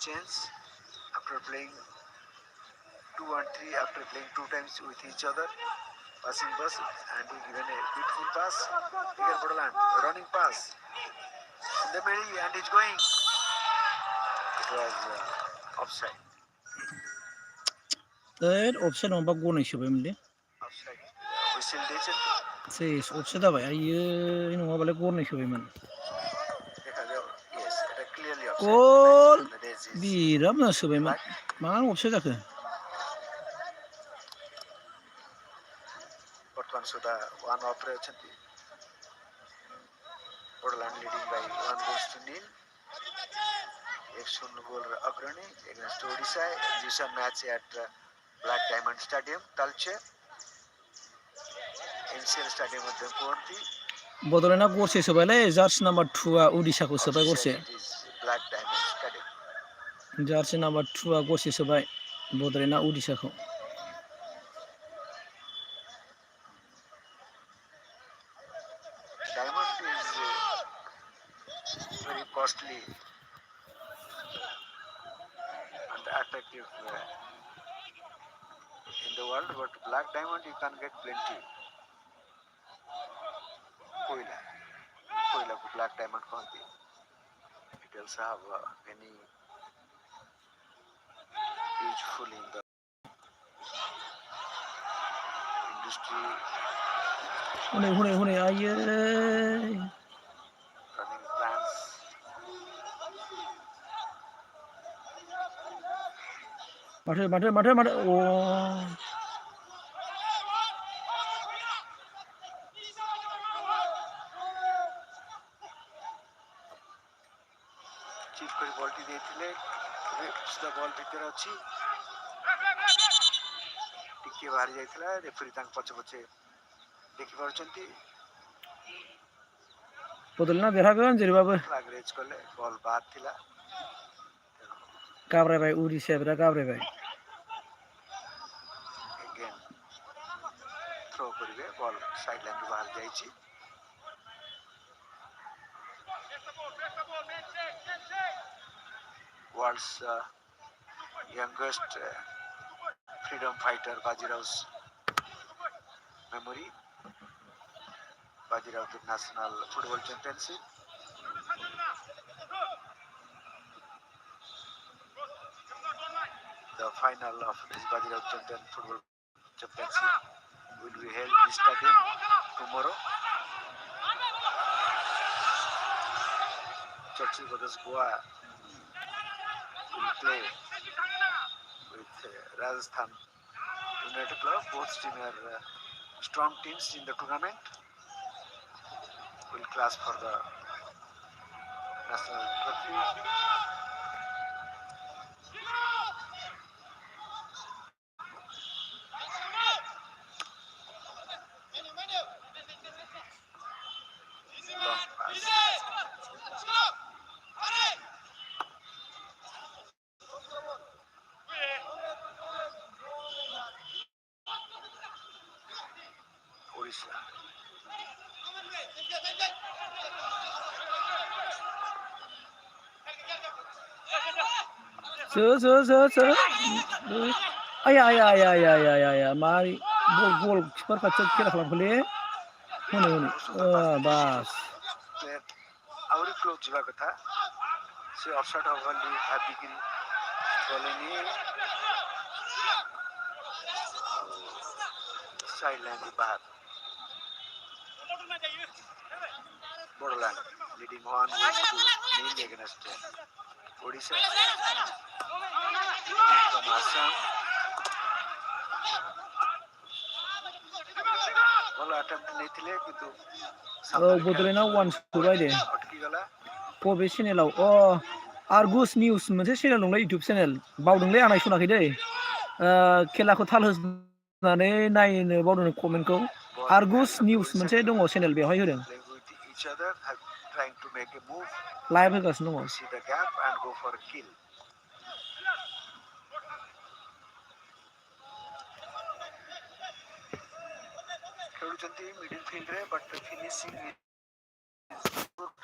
change after playing 2 and 3 after playing 2 times with each other. Passing bus and he given a beautiful pass. Here Bodoland, running pass. In the middle and he's going. It was offside. Offside on bak gol nişi benim de. Offside. Whistle diyecek. Ses offside var. Ayı ino bale gol nişi benim. Yes, clearly offside. Gol. Bir nasıl benim? Mana offside akı. ବର୍ତ୍ତମାନ ସୁଦ୍ଧା 1 off ରେ ଅଛନ୍ତି. Bodoland leading by 1 goals to nil. 1-0 goal अग्रणी against Odisha. Odisha match at Black Diamond Stadium, Talche. MCL Stadium मध्ये कोणती? Bodoland'a gorse sobayle jersey number 2 Odisha ko sobai gorse. Black Diamond Stadium. Jersey number 2 gorse sobai Bodoland'a Odisha ko. Diamond is very costly and attractive in the world, but black diamond you can get plenty. Koila ko black diamond कहते हैं. It also have many useful in the industry. Hune aye. Running plants. Mate. Oh. Chief କରି ବଲ୍ଟି ଦେଇଥିଲେ. ସୁଧା ball ଭିତରେ ଅଛି. ଟିକେ ବାହାରି ଯାଇଥିଲା. Referee ତାଙ୍କ ପଛେ ଦେଖି ପାରୁଛନ୍ତି. Bodoland'a berhagan jeri baba. Average କଲେ ବଲ୍ ବାହାର ଥିଲା. Kabre bay Odisha bira kabre bay. Again throw କରିବେ. ବଲ୍ ସାଇଡ୍ ଲାଇନ୍ ରୁ ବାହାରି ଯାଇଛି. World's youngest freedom fighter Bajirav's memory. Bajirav National Football Championship. The final of this Bajirav Football Championship will be held in stadium tomorrow. Churchill Brothers Goa will play with Rajasthan United Club. Both teams are strong teams in the tournament. Will clash for the national trophy. Long pass. Odisha. Sir. Ayah. Mari gol kiper kacau kira kelam kali. Hune. Bas. Auri close jiba katha. Se offside overly happy kiri. Boleni. Sideline di bahar. Bodoland leading 1 goals to nil against Odisha. From Assam. Ball attempt ନେଇଥିଲେ କିନ୍ତୁ Bodoland'a 1 sobai de. ଅଟକି ଗଲା. Pobe channel Argus News मोनसे channel दंलै YouTube channel. बावदोंलै आं नायसनाखै दै. खेलाखौ थाल होनानै नायनो बावदों कमेन्टखौ. Argus News मोनसे दङ channel बेवहाय होदों. Each other trying to make a move. Live होगासिनो दङ. See the gap and go for a kill. खेलुचंती मिडिल फील्ड रे but finishing is good